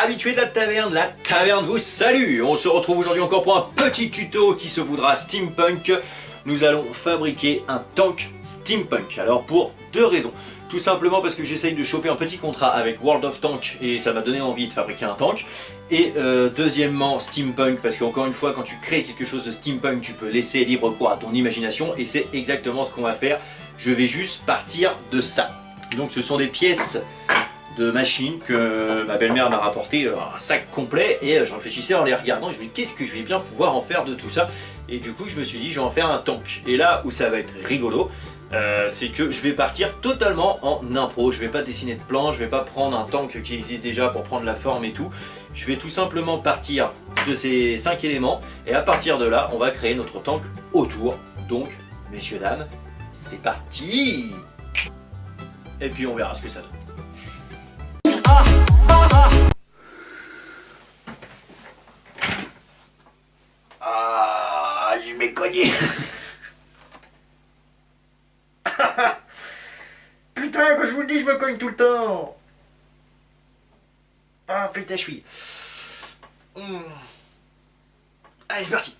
habitués de la taverne vous salue. On se retrouve aujourd'hui encore pour un petit tuto qui se voudra steampunk. Nous allons fabriquer un tank steampunk. Alors pour deux raisons. Tout simplement parce que j'essaye de choper un petit contrat avec World of Tanks et ça m'a donné envie de fabriquer un tank. Et deuxièmement, steampunk, parce qu'encore une fois, quand tu crées quelque chose de steampunk, tu peux laisser libre cours à ton imagination et c'est exactement ce qu'on va faire. Je vais juste partir de ça. Donc ce sont des pièces de machines que ma belle-mère m'a rapporté un sac complet et je réfléchissais en les regardant et je me dis qu'est-ce que je vais bien pouvoir en faire de tout ça. Et du coup je me suis dit je vais en faire un tank. Et là où ça va être rigolo, c'est que je vais partir totalement en impro. Je vais pas dessiner de plan, je vais pas prendre un tank qui existe déjà pour prendre la forme et tout. Je vais tout simplement partir de ces 5 éléments et à partir de là on va créer notre tank autour. Donc messieurs dames, c'est parti. Et puis on verra ce que ça donne. Ah, je m'ai cogné. Putain, quand je vous le dis, je me cogne tout le temps. Ah, putain, je suis. Allez, c'est parti.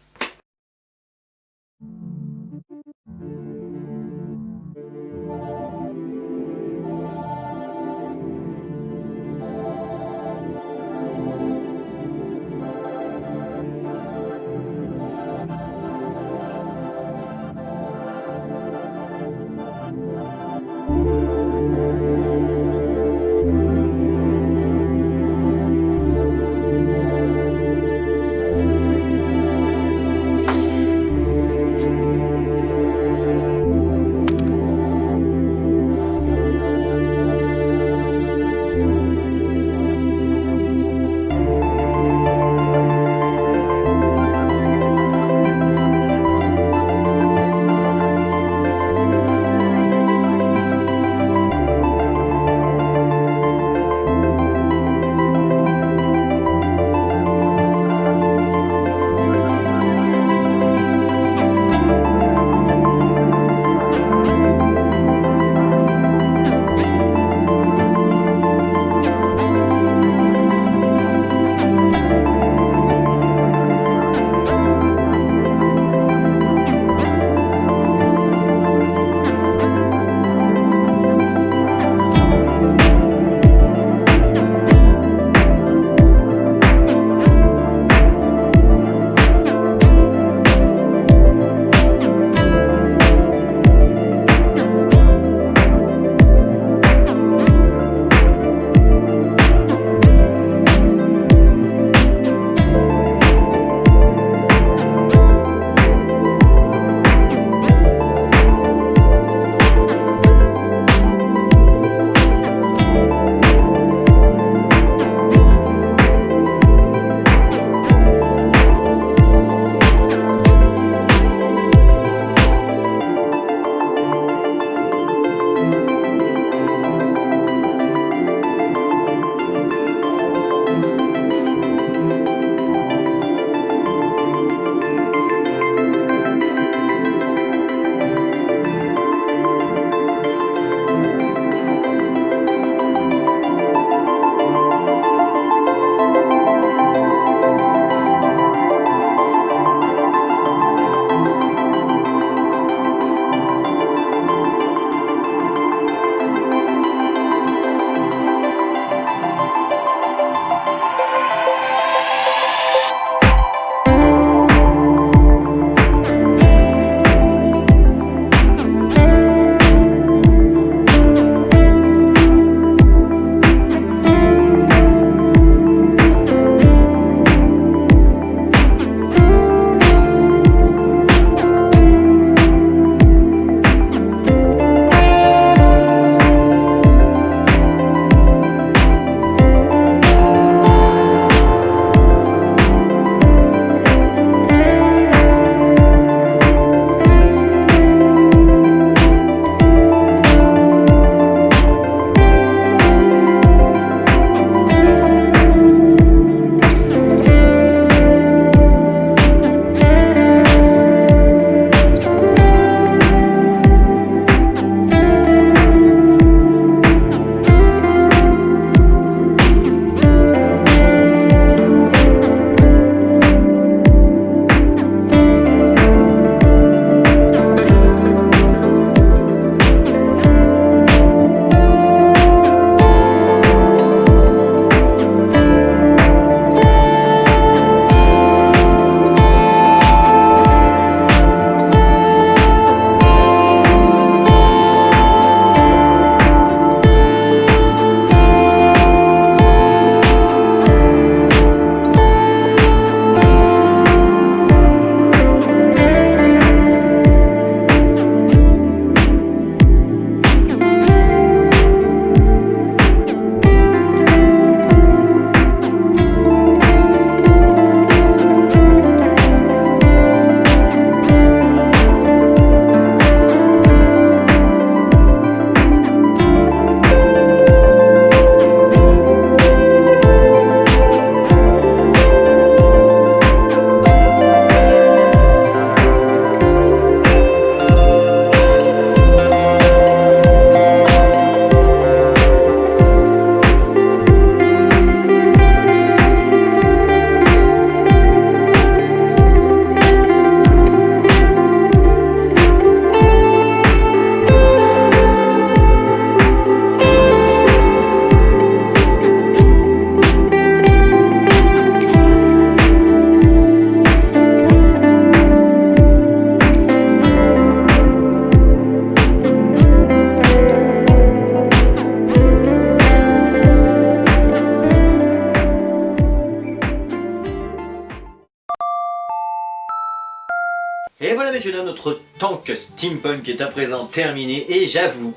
Tank Steampunk est à présent terminé et j'avoue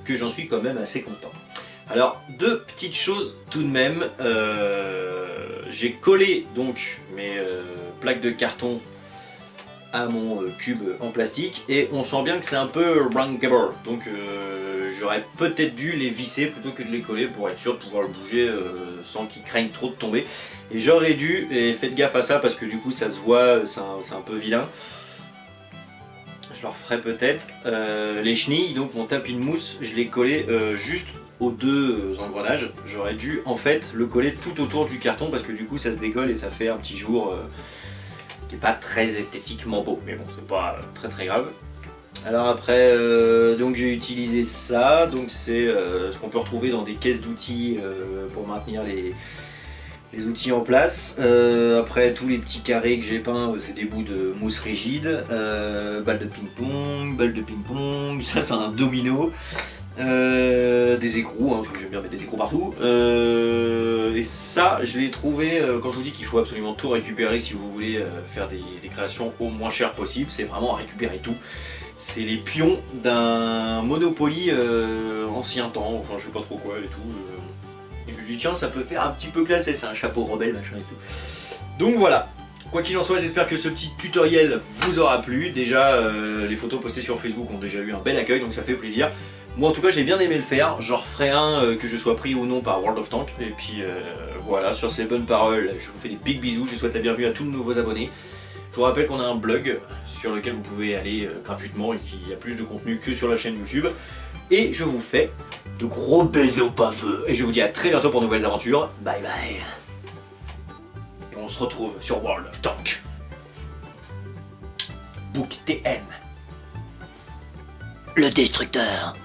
que j'en suis quand même assez content. Alors, deux petites choses tout de même. J'ai collé donc mes plaques de carton à mon cube en plastique et on sent bien que c'est un peu runkable. Donc j'aurais peut-être dû les visser plutôt que de les coller pour être sûr de pouvoir le bouger sans qu'il craigne trop de tomber. Et j'aurais dû, et faites gaffe à ça parce que du coup ça se voit, c'est un peu vilain. Je leur ferai peut-être. Les chenilles, donc mon tapis de mousse, je l'ai collé juste aux deux engrenages. J'aurais dû en fait le coller tout autour du carton parce que du coup ça se décolle et ça fait un petit jour qui est pas très esthétiquement beau. Mais bon, c'est pas très grave. Alors après, donc j'ai utilisé ça. Donc c'est ce qu'on peut retrouver dans des caisses d'outils pour maintenir les outils en place. Après tous les petits carrés que j'ai peints, c'est des bouts de mousse rigide, balles de ping-pong, ça c'est un domino, des écrous, parce que j'aime bien mettre des écrous partout. Et ça je l'ai trouvé, quand je vous dis qu'il faut absolument tout récupérer si vous voulez faire des créations au moins cher possible, c'est vraiment à récupérer tout. C'est les pions d'un Monopoly ancien temps, enfin je sais pas trop quoi et tout. Et je me dis tiens ça peut faire un petit peu classé, c'est un chapeau rebelle machin et tout. Donc voilà, quoi qu'il en soit j'espère que ce petit tutoriel vous aura plu. Déjà les photos postées sur Facebook ont déjà eu un bel accueil donc ça fait plaisir. Moi en tout cas j'ai bien aimé le faire, j'en referai un que je sois pris ou non par World of Tanks. Et puis voilà, sur ces bonnes paroles je vous fais des big bisous, je souhaite la bienvenue à tous nos nouveaux abonnés. Je vous rappelle qu'on a un blog sur lequel vous pouvez aller gratuitement et qui a plus de contenu que sur la chaîne YouTube. Et je vous fais de gros bisous pas feu. Et je vous dis à très bientôt pour de nouvelles aventures. Bye bye. Et on se retrouve sur World of Tanks. Book TN. Le destructeur.